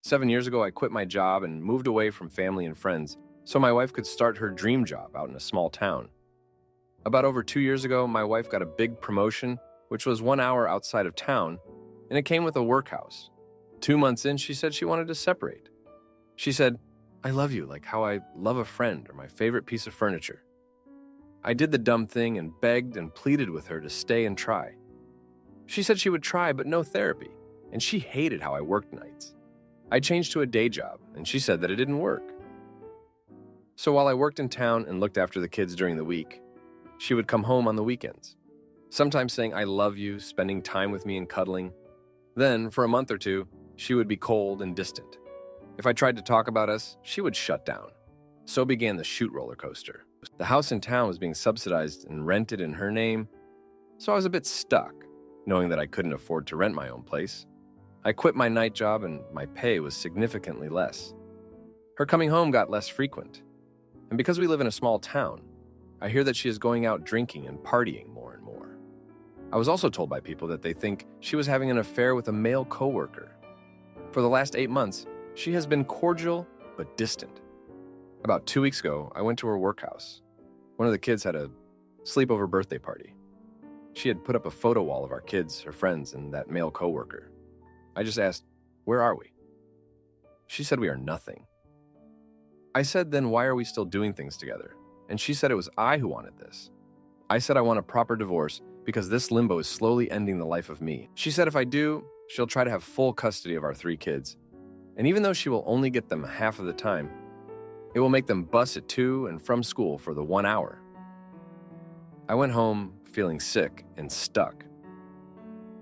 7 years ago, I quit my job and moved away from family and friends so my wife could start her dream job out in a small town. About over 2 years ago, my wife got a big promotion, which was 1 hour outside of town, and it came with a workhouse. 2 months in, she said she wanted to separate. She said, "I love you like how I love a friend or my favorite piece of furniture." I did the dumb thing and begged and pleaded with her to stay and try. She said she would try, but no therapy, and she hated how I worked nights. I changed to a day job, and she said that it didn't work. So while I worked in town and looked after the kids during the week, she would come home on the weekends, sometimes saying, "I love you," spending time with me and cuddling. Then, for a month or two, she would be cold and distant. If I tried to talk about us, she would shut down. So began the shoot roller coaster. The house in town was being subsidized and rented in her name, so I was a bit stuck, knowing that I couldn't afford to rent my own place. I quit my night job and my pay was significantly less. Her coming home got less frequent. And because we live in a small town, I hear that she is going out drinking and partying more and more. I was also told by people that they think she was having an affair with a male coworker. For the last 8 months, she has been cordial but distant. About 2 weeks ago, I went to her workhouse. One of the kids had a sleepover birthday party. She had put up a photo wall of our kids, her friends, and that male coworker. I just asked, "Where are we?" She said we are nothing. I said, "Then why are we still doing things together?" And she said it was I who wanted this. I said I want a proper divorce because this limbo is slowly ending the life of me. She said if I do, she'll try to have full custody of our 3 kids. And even though she will only get them half of the time, it will make them bus at to and from school for the 1 hour. I went home feeling sick and stuck.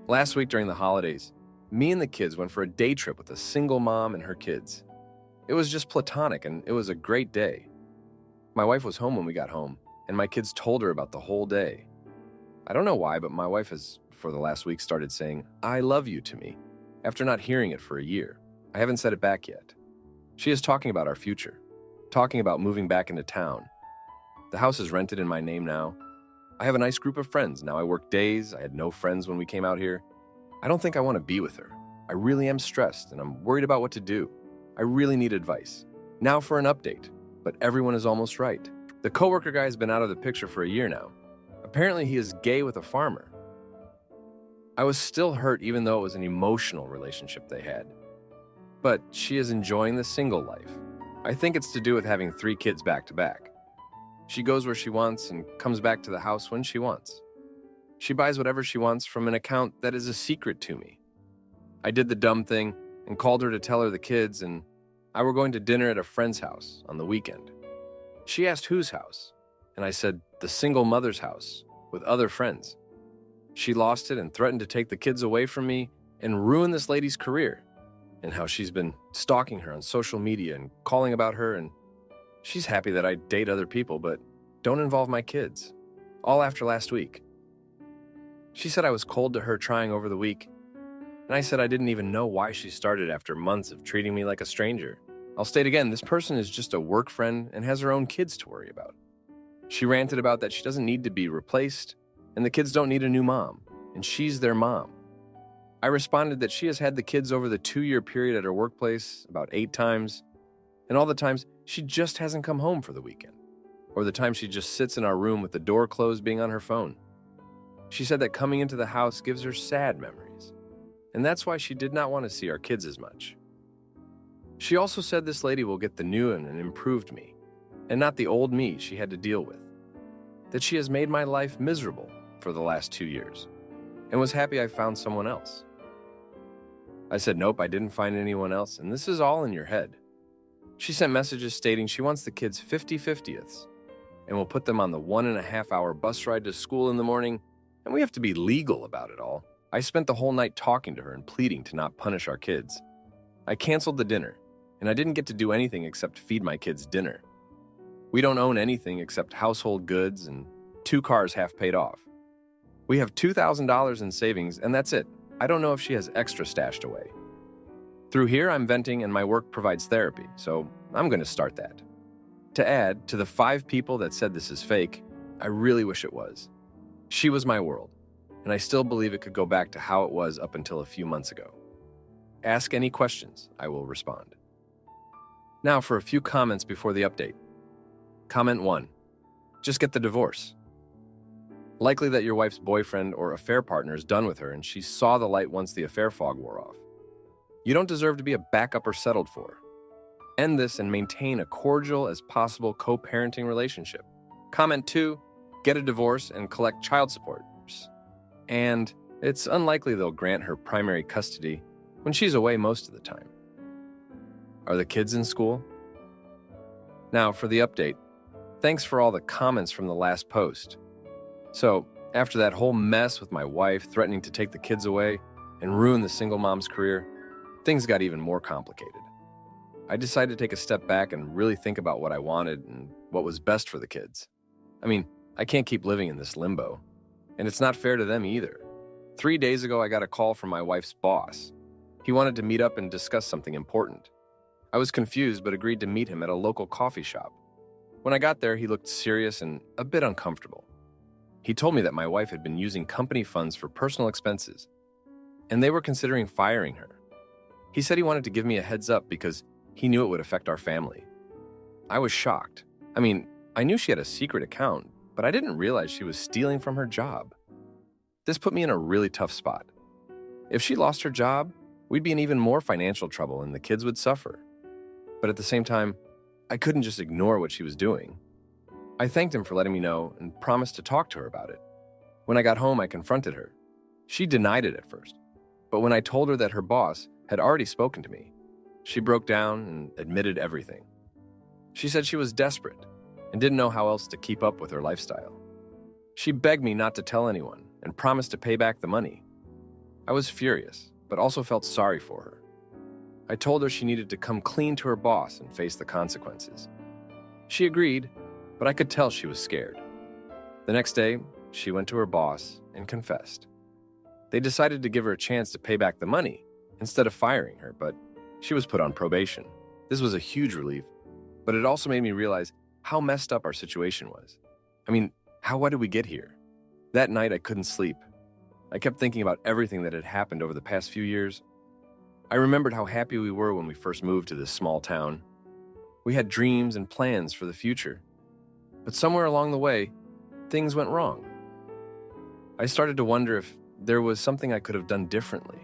Last week during the holidays, me and the kids went for a day trip with a single mom and her kids. It was just platonic and it was a great day. My wife was home when we got home, and my kids told her about the whole day. I don't know why, but my wife has, for the last week, started saying, "I love you" to me, after not hearing it for a year. I haven't said it back yet. She is talking about our future, talking about moving back into town. The house is rented in my name now. I have a nice group of friends. Now I work days. I had no friends when we came out here. I don't think I want to be with her. I really am stressed, and I'm worried about what to do. I really need advice. Now for an update, but everyone is almost right. The coworker guy has been out of the picture for a year now. Apparently he is gay with a farmer. I was still hurt even though it was an emotional relationship they had. But she is enjoying the single life. I think it's to do with having 3 kids back to back. She goes where she wants and comes back to the house when she wants. She buys whatever she wants from an account that is a secret to me. I did the dumb thing and called her to tell her the kids and I were going to dinner at a friend's house on the weekend. She asked whose house, and I said the single mother's house with other friends. She lost it and threatened to take the kids away from me and ruin this lady's career, and how she's been stalking her on social media and calling about her, and she's happy that I date other people but don't involve my kids, all after last week. She said I was cold to her trying over the week, and I said I didn't even know why she started after months of treating me like a stranger. I'll state again, this person is just a work friend and has her own kids to worry about. She ranted about that she doesn't need to be replaced, and the kids don't need a new mom, and she's their mom. I responded that she has had the kids over the 2-year period at her workplace about 8 times, and all the times she just hasn't come home for the weekend, or the time she just sits in our room with the door closed being on her phone. She said that coming into the house gives her sad memories, and that's why she did not want to see our kids as much. She also said this lady will get the new and improved me, and not the old me she had to deal with. That she has made my life miserable for the last 2 years, and was happy I found someone else. I said, nope, I didn't find anyone else, and this is all in your head. She sent messages stating she wants the kids 50/50ths, and will put them on the 1.5-hour bus ride to school in the morning, and we have to be legal about it all. I spent the whole night talking to her and pleading to not punish our kids. I canceled the dinner, and I didn't get to do anything except feed my kids dinner. We don't own anything except household goods and 2 cars half paid off. We have $2,000 in savings, and that's it. I don't know if she has extra stashed away. Through here, I'm venting and my work provides therapy, so I'm going to start that. To add to the 5 people that said this is fake, I really wish it was. She was my world, and I still believe it could go back to how it was up until a few months ago. Ask any questions, I will respond. Now for a few comments before the update. Comment 1. Just get the divorce. Likely that your wife's boyfriend or affair partner is done with her and she saw the light once the affair fog wore off. You don't deserve to be a backup or settled for. End this and maintain a cordial as possible co-parenting relationship. Comment 2. Get a divorce and collect child support. And it's unlikely they'll grant her primary custody when she's away most of the time. Are the kids in school? Now for the update. Thanks for all the comments from the last post. So, after that whole mess with my wife threatening to take the kids away and ruin the single mom's career, things got even more complicated. I decided to take a step back and really think about what I wanted and what was best for the kids. I mean, I can't keep living in this limbo, and it's not fair to them either. 3 days ago, I got a call from my wife's boss. He wanted to meet up and discuss something important. I was confused but agreed to meet him at a local coffee shop. When I got there, he looked serious and a bit uncomfortable. He told me that my wife had been using company funds for personal expenses, and they were considering firing her. He said he wanted to give me a heads up because he knew it would affect our family. I was shocked. I mean, I knew she had a secret account, but I didn't realize she was stealing from her job. This put me in a really tough spot. If she lost her job, we'd be in even more financial trouble and the kids would suffer. But at the same time, I couldn't just ignore what she was doing. I thanked him for letting me know and promised to talk to her about it. When I got home, I confronted her. She denied it at first, but when I told her that her boss had already spoken to me, she broke down and admitted everything. She said she was desperate and didn't know how else to keep up with her lifestyle. She begged me not to tell anyone and promised to pay back the money. I was furious, but also felt sorry for her. I told her she needed to come clean to her boss and face the consequences. She agreed, but I could tell she was scared. The next day, she went to her boss and confessed. They decided to give her a chance to pay back the money instead of firing her, but she was put on probation. This was a huge relief, but it also made me realize how messed up our situation was. I mean, why did we get here? That night, I couldn't sleep. I kept thinking about everything that had happened over the past few years. I remembered how happy we were when we first moved to this small town. We had dreams and plans for the future. But somewhere along the way, things went wrong. I started to wonder if there was something I could have done differently.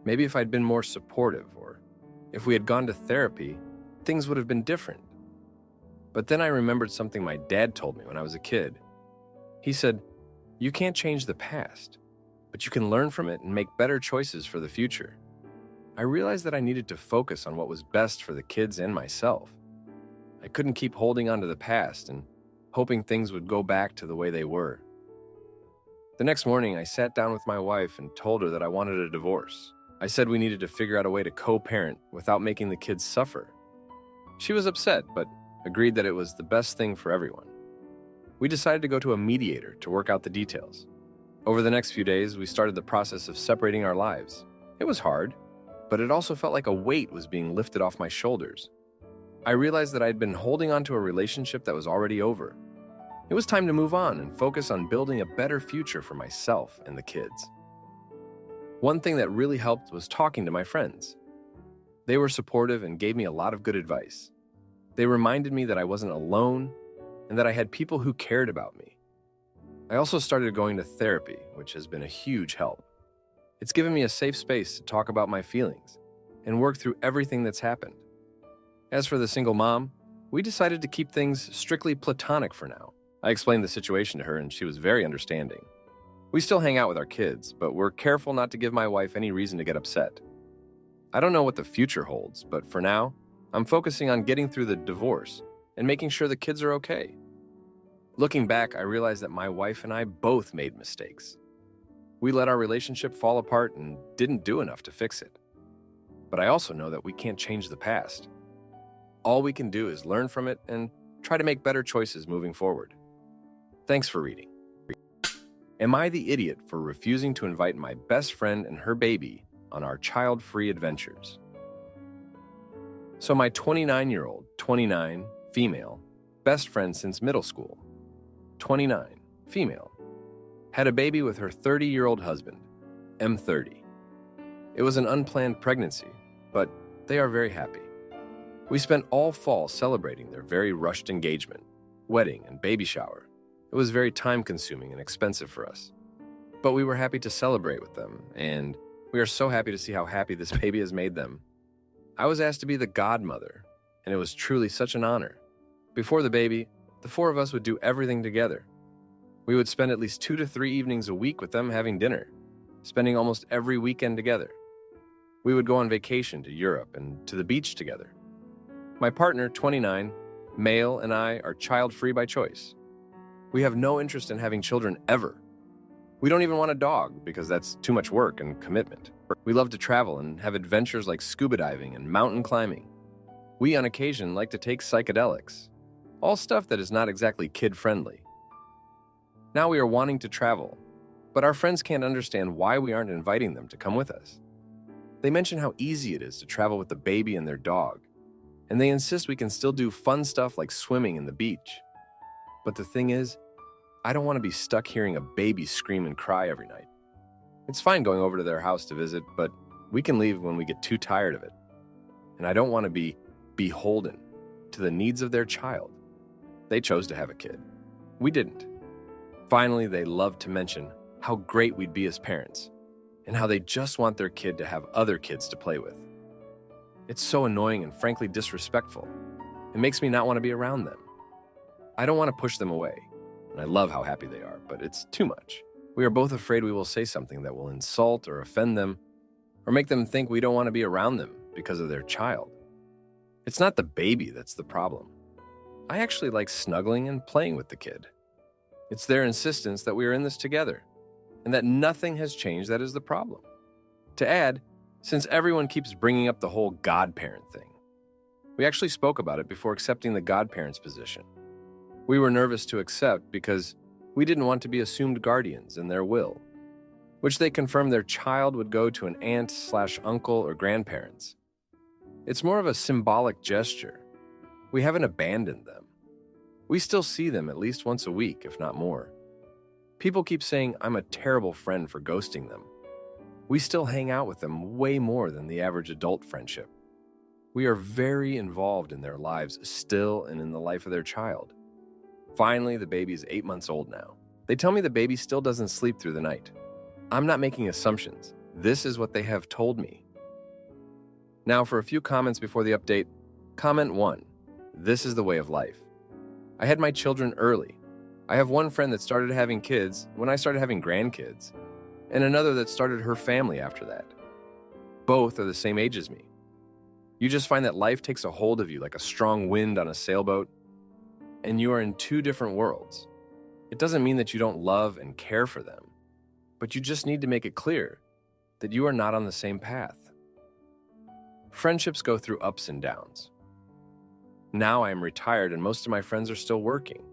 Maybe if I'd been more supportive, or if we had gone to therapy, things would have been different. But then I remembered something my dad told me when I was a kid. He said, "You can't change the past, but you can learn from it and make better choices for the future." I realized that I needed to focus on what was best for the kids and myself. I couldn't keep holding on to the past and hoping things would go back to the way they were. The next morning, I sat down with my wife and told her that I wanted a divorce. I said we needed to figure out a way to co-parent without making the kids suffer. She was upset, but agreed that it was the best thing for everyone. We decided to go to a mediator to work out the details. Over the next few days, we started the process of separating our lives. It was hard, but it also felt like a weight was being lifted off my shoulders. I realized that I had been holding on to a relationship that was already over. It was time to move on and focus on building a better future for myself and the kids. One thing that really helped was talking to my friends. They were supportive and gave me a lot of good advice. They reminded me that I wasn't alone and that I had people who cared about me. I also started going to therapy, which has been a huge help. It's given me a safe space to talk about my feelings and work through everything that's happened. As for the single mom, we decided to keep things strictly platonic for now. I explained the situation to her and she was very understanding. We still hang out with our kids, but we're careful not to give my wife any reason to get upset. I don't know what the future holds, but for now, I'm focusing on getting through the divorce and making sure the kids are okay. Looking back, I realized that my wife and I both made mistakes. We let our relationship fall apart and didn't do enough to fix it. But I also know that we can't change the past. All we can do is learn from it and try to make better choices moving forward. Thanks for reading. Am I the idiot for refusing to invite my best friend and her baby on our child-free adventures? So my 29-year-old, 29, female, best friend since middle school, 29, female, had a baby with her 30-year-old husband, M30. It was an unplanned pregnancy, but they are very happy. We spent all fall celebrating their very rushed engagement, wedding, and baby shower. It was very time-consuming and expensive for us. But we were happy to celebrate with them, and we are so happy to see how happy this baby has made them. I was asked to be the godmother, and it was truly such an honor. Before the baby, the four of us would do everything together. We would spend at least 2 to 3 evenings a week with them having dinner, spending almost every weekend together. We would go on vacation to Europe and to the beach together. My partner, 29, male, and I are child-free by choice. We have no interest in having children ever. We don't even want a dog because that's too much work and commitment. We love to travel and have adventures like scuba diving and mountain climbing. We, on occasion, like to take psychedelics. All stuff that is not exactly kid-friendly. Now we are wanting to travel, but our friends can't understand why we aren't inviting them to come with us. They mention how easy it is to travel with the baby and their dog, and they insist we can still do fun stuff like swimming in the beach. But the thing is, I don't want to be stuck hearing a baby scream and cry every night. It's fine going over to their house to visit, but we can leave when we get too tired of it. And I don't want to be beholden to the needs of their child. They chose to have a kid. We didn't. Finally, they loved to mention how great we'd be as parents and how they just want their kid to have other kids to play with. It's so annoying and frankly disrespectful. It makes me not want to be around them. I don't want to push them away, and I love how happy they are, but it's too much. We are both afraid we will say something that will insult or offend them or make them think we don't want to be around them because of their child. It's not the baby that's the problem. I actually like snuggling and playing with the kid. It's their insistence that we are in this together and that nothing has changed that is the problem. To add, since everyone keeps bringing up the whole godparent thing, we actually spoke about it before accepting the godparent's position. We were nervous to accept because we didn't want to be assumed guardians in their will, which they confirmed their child would go to an aunt/uncle or grandparents. It's more of a symbolic gesture. We haven't abandoned them. We still see them at least once a week, if not more. People keep saying I'm a terrible friend for ghosting them. We still hang out with them way more than the average adult friendship. We are very involved in their lives still and in the life of their child. Finally, the baby is 8 months old now. They tell me the baby still doesn't sleep through the night. I'm not making assumptions. This is what they have told me. Now for a few comments before the update. Comment 1. This is the way of life. I had my children early. I have one friend that started having kids when I started having grandkids, and another that started her family after that. Both are the same age as me. You just find that life takes a hold of you like a strong wind on a sailboat, and you are in 2 different worlds. It doesn't mean that you don't love and care for them, but you just need to make it clear that you are not on the same path. Friendships go through ups and downs. Now I am retired and most of my friends are still working.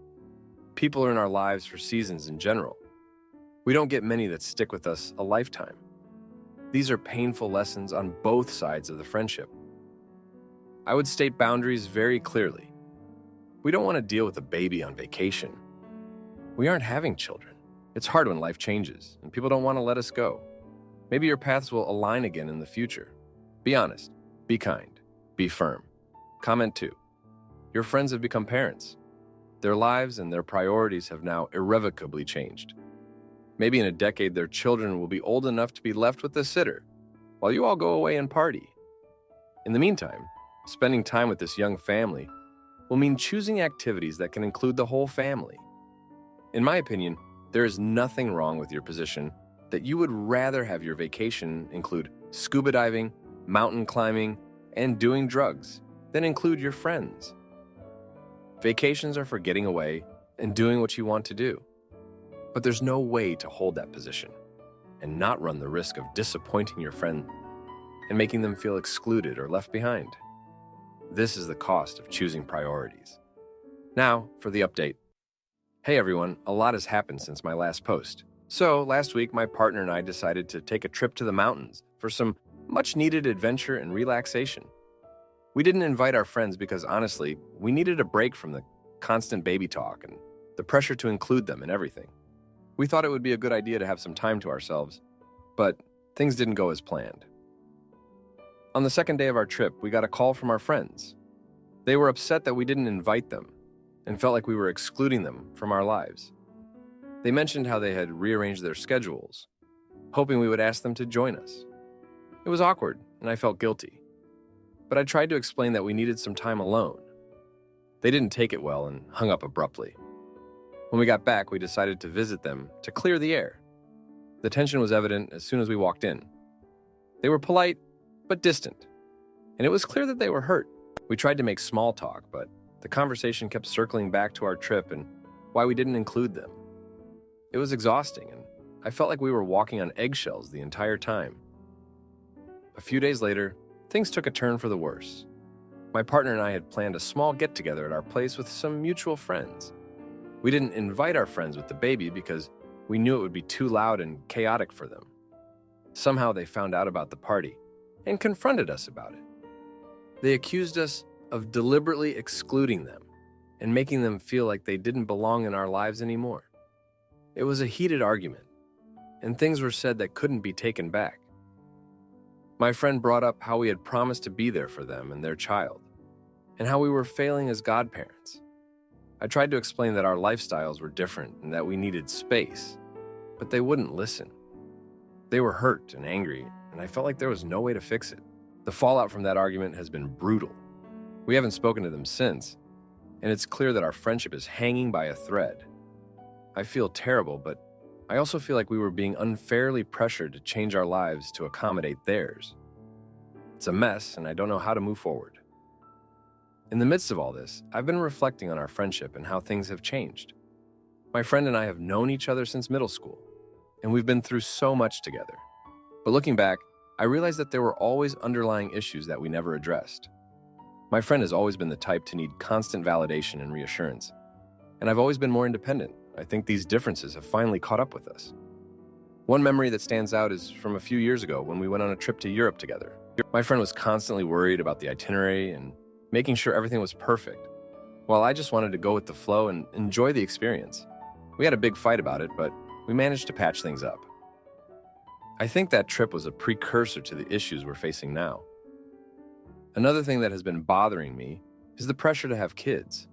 People are in our lives for seasons in general. We don't get many that stick with us a lifetime. These are painful lessons on both sides of the friendship. I would state boundaries very clearly. We don't want to deal with a baby on vacation. We aren't having children. It's hard when life changes and people don't want to let us go. Maybe your paths will align again in the future. Be honest, be kind, be firm. Comment 2. Your friends have become parents. Their lives and their priorities have now irrevocably changed. Maybe in a decade, their children will be old enough to be left with a sitter while you all go away and party. In the meantime, spending time with this young family will mean choosing activities that can include the whole family. In my opinion, there is nothing wrong with your position that you would rather have your vacation include scuba diving, mountain climbing, and doing drugs than include your friends. Vacations are for getting away and doing what you want to do. But there's no way to hold that position and not run the risk of disappointing your friend and making them feel excluded or left behind. This is the cost of choosing priorities. Now, for the update. Hey everyone, a lot has happened since my last post. So, last week my partner and I decided to take a trip to the mountains for some much-needed adventure and relaxation. We didn't invite our friends because honestly, we needed a break from the constant baby talk and the pressure to include them in everything. We thought it would be a good idea to have some time to ourselves, but things didn't go as planned. On the second day of our trip, we got a call from our friends. They were upset that we didn't invite them and felt like we were excluding them from our lives. They mentioned how they had rearranged their schedules, hoping we would ask them to join us. It was awkward, and I felt guilty. But I tried to explain that we needed some time alone. They didn't take it well and hung up abruptly. When we got back, we decided to visit them to clear the air. The tension was evident as soon as we walked in. They were polite, but distant, and it was clear that they were hurt. We tried to make small talk, but the conversation kept circling back to our trip and why we didn't include them. It was exhausting, and I felt like we were walking on eggshells the entire time. A few days later, things took a turn for the worse. My partner and I had planned a small get-together at our place with some mutual friends. We didn't invite our friends with the baby because we knew it would be too loud and chaotic for them. Somehow they found out about the party and confronted us about it. They accused us of deliberately excluding them and making them feel like they didn't belong in our lives anymore. It was a heated argument, and things were said that couldn't be taken back. My friend brought up how we had promised to be there for them and their child, and how we were failing as godparents. I tried to explain that our lifestyles were different and that we needed space, but they wouldn't listen. They were hurt and angry, and I felt like there was no way to fix it. The fallout from that argument has been brutal. We haven't spoken to them since, and it's clear that our friendship is hanging by a thread. I feel terrible, but I also feel like we were being unfairly pressured to change our lives to accommodate theirs. It's a mess, and I don't know how to move forward. In the midst of all this, I've been reflecting on our friendship and how things have changed. My friend and I have known each other since middle school, and we've been through so much together. But looking back, I realized that there were always underlying issues that we never addressed. My friend has always been the type to need constant validation and reassurance, and I've always been more independent. I think these differences have finally caught up with us. One memory that stands out is from a few years ago when we went on a trip to Europe together. My friend was constantly worried about the itinerary and making sure everything was perfect, while I just wanted to go with the flow and enjoy the experience. We had a big fight about it, but we managed to patch things up. I think that trip was a precursor to the issues we're facing now. Another thing that has been bothering me is the pressure to have kids.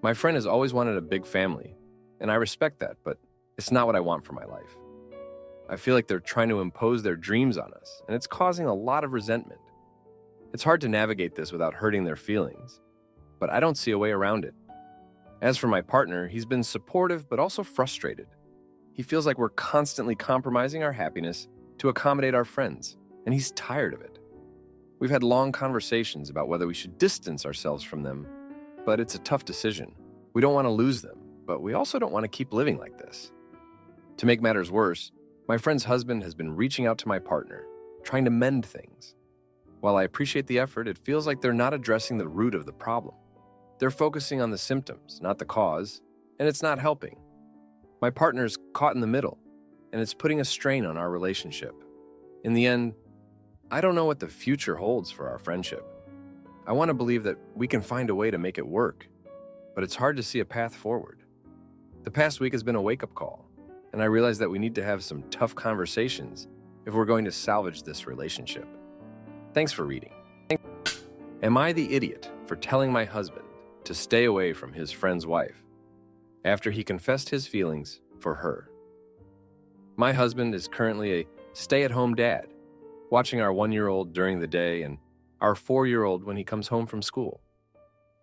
My friend has always wanted a big family, and I respect that, but it's not what I want for my life. I feel like they're trying to impose their dreams on us, and it's causing a lot of resentment. It's hard to navigate this without hurting their feelings, but I don't see a way around it. As for my partner, he's been supportive but also frustrated. He feels like we're constantly compromising our happiness to accommodate our friends, and he's tired of it. We've had long conversations about whether we should distance ourselves from them, but it's a tough decision. We don't want to lose them, but we also don't want to keep living like this. To make matters worse, my friend's husband has been reaching out to my partner, trying to mend things. While I appreciate the effort, it feels like they're not addressing the root of the problem. They're focusing on the symptoms, not the cause, and it's not helping. My partner's caught in the middle, and it's putting a strain on our relationship. In the end, I don't know what the future holds for our friendship. I want to believe that we can find a way to make it work, but it's hard to see a path forward. The past week has been a wake-up call, and I realize that we need to have some tough conversations if we're going to salvage this relationship. Thanks for reading. Am I the idiot for telling my husband to stay away from his friend's wife after he confessed his feelings for her? My husband is currently a stay-at-home dad, watching our 1-year-old during the day and our 4-year-old when he comes home from school.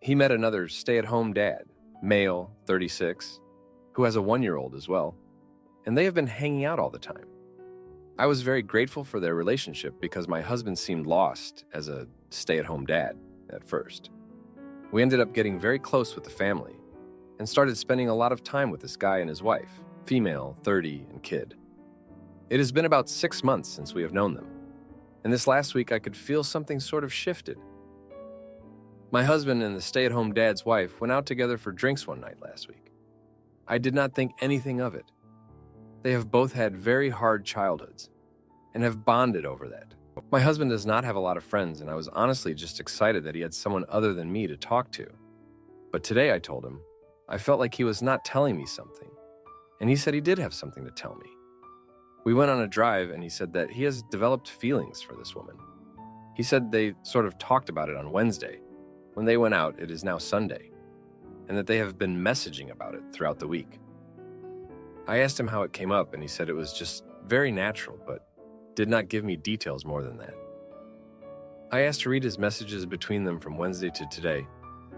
He met another stay-at-home dad, male, 36, who has a 1-year-old as well, and they have been hanging out all the time. I was very grateful for their relationship because my husband seemed lost as a stay-at-home dad at first. We ended up getting very close with the family and started spending a lot of time with this guy and his wife, female, 30, and kid. It has been about 6 months since we have known them, and this last week I could feel something sort of shifted. My husband and the stay-at-home dad's wife went out together for drinks one night last week. I did not think anything of it. They have both had very hard childhoods and have bonded over that. My husband does not have a lot of friends, and I was honestly just excited that he had someone other than me to talk to. But today I told him I felt like he was not telling me something, and he said he did have something to tell me. We went on a drive, and he said that he has developed feelings for this woman. He said they sort of talked about it on Wednesday. When they went out, it is now Sunday, and that they have been messaging about it throughout the week. I asked him how it came up, and he said it was just very natural, but did not give me details more than that. I asked to read his messages between them from Wednesday to today,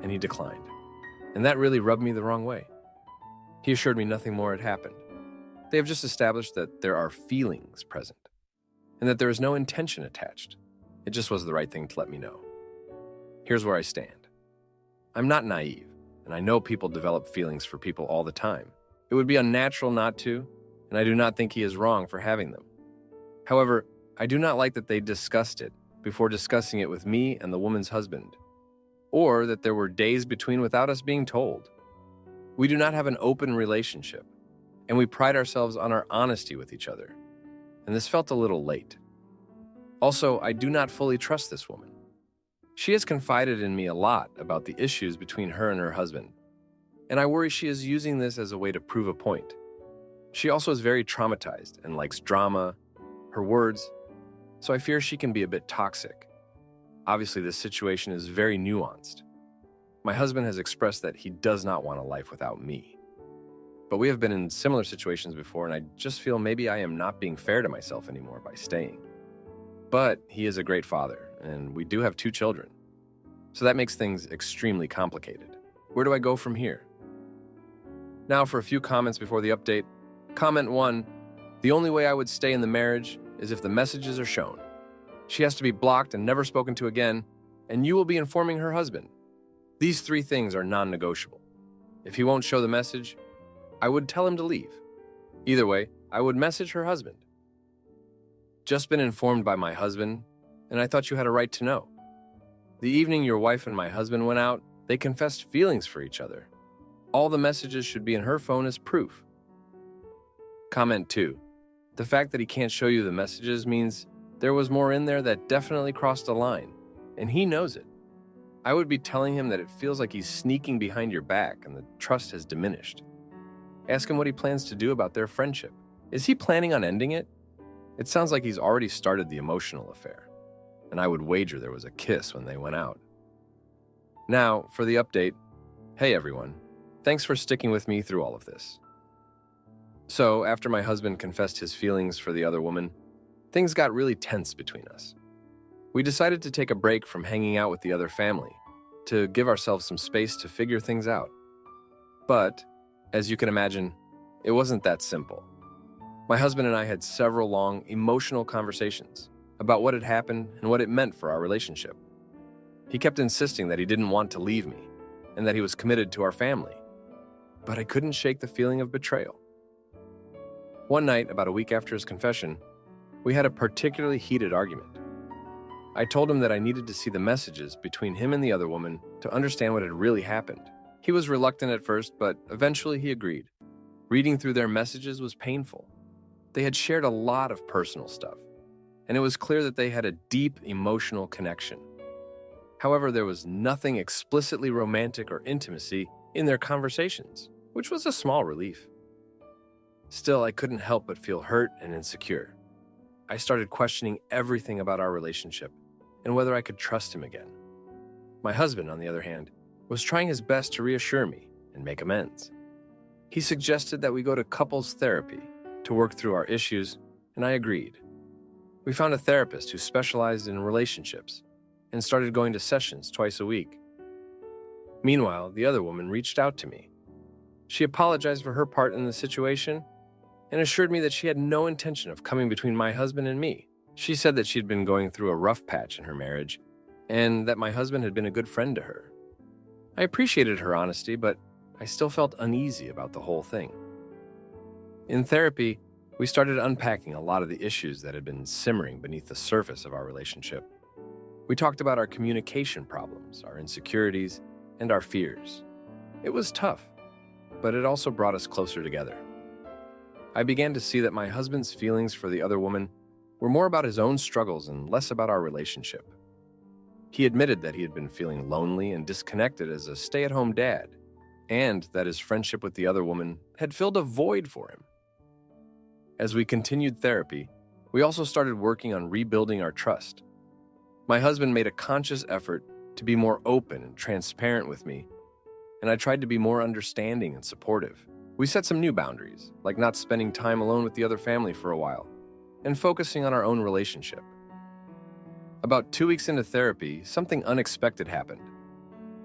and he declined. And that really rubbed me the wrong way. He assured me nothing more had happened. They have just established that there are feelings present, and that there is no intention attached. It just was the right thing to let me know. Here's where I stand. I'm not naive, and I know people develop feelings for people all the time. It would be unnatural not to, and I do not think he is wrong for having them. However, I do not like that they discussed it before discussing it with me and the woman's husband, or that there were days between without us being told. We do not have an open relationship, and we pride ourselves on our honesty with each other, and this felt a little late. Also, I do not fully trust this woman. She has confided in me a lot about the issues between her and her husband, and I worry she is using this as a way to prove a point. She also is very traumatized and likes drama, her words, so I fear she can be a bit toxic. Obviously, this situation is very nuanced. My husband has expressed that he does not want a life without me. But we have been in similar situations before, and I just feel maybe I am not being fair to myself anymore by staying. But he is a great father, and we do have 2 children. So that makes things extremely complicated. Where do I go from here? Now for a few comments before the update. Comment 1, the only way I would stay in the marriage is if the messages are shown. She has to be blocked and never spoken to again, and you will be informing her husband. These 3 things are non-negotiable. If he won't show the message, I would tell him to leave. Either way, I would message her husband. Just been informed by my husband, and I thought you had a right to know. The evening your wife and my husband went out, they confessed feelings for each other. All the messages should be in her phone as proof. Comment 2. The fact that he can't show you the messages means there was more in there that definitely crossed a line, and he knows it. I would be telling him that it feels like he's sneaking behind your back and the trust has diminished. Ask him what he plans to do about their friendship. Is he planning on ending it? It sounds like he's already started the emotional affair, and I would wager there was a kiss when they went out. Now, for the update. Hey everyone, thanks for sticking with me through all of this. So, after my husband confessed his feelings for the other woman, things got really tense between us. We decided to take a break from hanging out with the other family, to give ourselves some space to figure things out. But, as you can imagine, it wasn't that simple. My husband and I had several long, emotional conversations about what had happened and what it meant for our relationship. He kept insisting that he didn't want to leave me, and that he was committed to our family. But I couldn't shake the feeling of betrayal. One night, about a week after his confession, we had a particularly heated argument. I told him that I needed to see the messages between him and the other woman to understand what had really happened. He was reluctant at first, but eventually he agreed. Reading through their messages was painful. They had shared a lot of personal stuff, and it was clear that they had a deep emotional connection. However, there was nothing explicitly romantic or intimacy in their conversations, which was a small relief. Still, I couldn't help but feel hurt and insecure. I started questioning everything about our relationship and whether I could trust him again. My husband, on the other hand, was trying his best to reassure me and make amends. He suggested that we go to couples therapy to work through our issues, and I agreed. We found a therapist who specialized in relationships and started going to sessions twice a week. Meanwhile, the other woman reached out to me. She apologized for her part in the situation and assured me that she had no intention of coming between my husband and me. She said that she had been going through a rough patch in her marriage and that my husband had been a good friend to her. I appreciated her honesty, but I still felt uneasy about the whole thing. In therapy, we started unpacking a lot of the issues that had been simmering beneath the surface of our relationship. We talked about our communication problems, our insecurities, and our fears. It was tough, but it also brought us closer together. I began to see that my husband's feelings for the other woman were more about his own struggles and less about our relationship. He admitted that he had been feeling lonely and disconnected as a stay-at-home dad, and that his friendship with the other woman had filled a void for him. As we continued therapy, we also started working on rebuilding our trust. My husband made a conscious effort to be more open and transparent with me, and I tried to be more understanding and supportive. We set some new boundaries, like not spending time alone with the other family for a while, and focusing on our own relationship. About 2 weeks into therapy, something unexpected happened.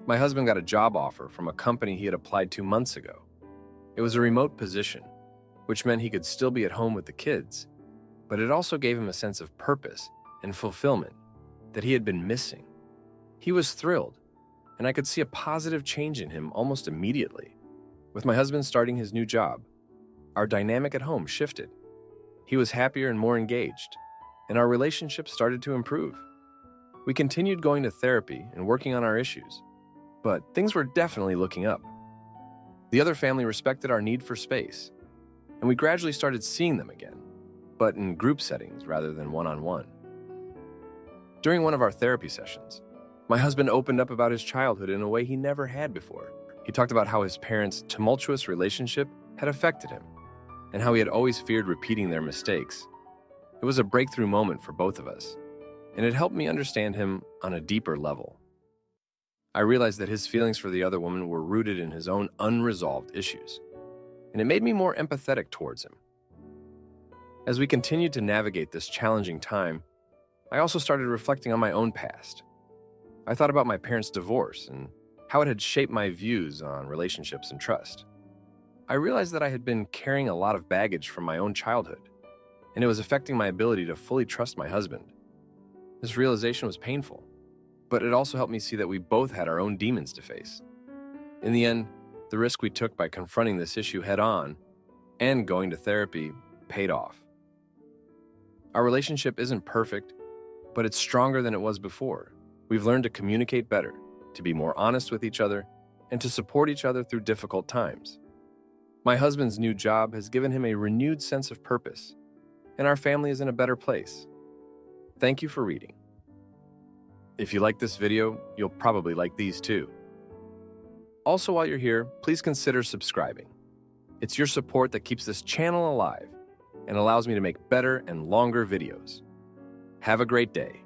My husband got a job offer from a company he had applied to months ago. It was a remote position, which meant he could still be at home with the kids, but it also gave him a sense of purpose and fulfillment that he had been missing. He was thrilled, and I could see a positive change in him almost immediately. With my husband starting his new job, our dynamic at home shifted. He was happier and more engaged, and our relationship started to improve. We continued going to therapy and working on our issues, but things were definitely looking up. The other family respected our need for space, and we gradually started seeing them again, but in group settings rather than one-on-one. During one of our therapy sessions, my husband opened up about his childhood in a way he never had before. He talked about how his parents' tumultuous relationship had affected him, and how he had always feared repeating their mistakes. It was a breakthrough moment for both of us, and it helped me understand him on a deeper level. I realized that his feelings for the other woman were rooted in his own unresolved issues, and it made me more empathetic towards him. As we continued to navigate this challenging time, I also started reflecting on my own past. I thought about my parents' divorce and how it had shaped my views on relationships and trust. I realized that I had been carrying a lot of baggage from my own childhood, and it was affecting my ability to fully trust my husband. This realization was painful, but it also helped me see that we both had our own demons to face. In the end, the risk we took by confronting this issue head-on and going to therapy paid off. Our relationship isn't perfect, but it's stronger than it was before. We've learned to communicate better, to be more honest with each other, and to support each other through difficult times. My husband's new job has given him a renewed sense of purpose, and our family is in a better place. Thank you for reading. If you like this video, you'll probably like these too. Also, while you're here, please consider subscribing. It's your support that keeps this channel alive and allows me to make better and longer videos. Have a great day.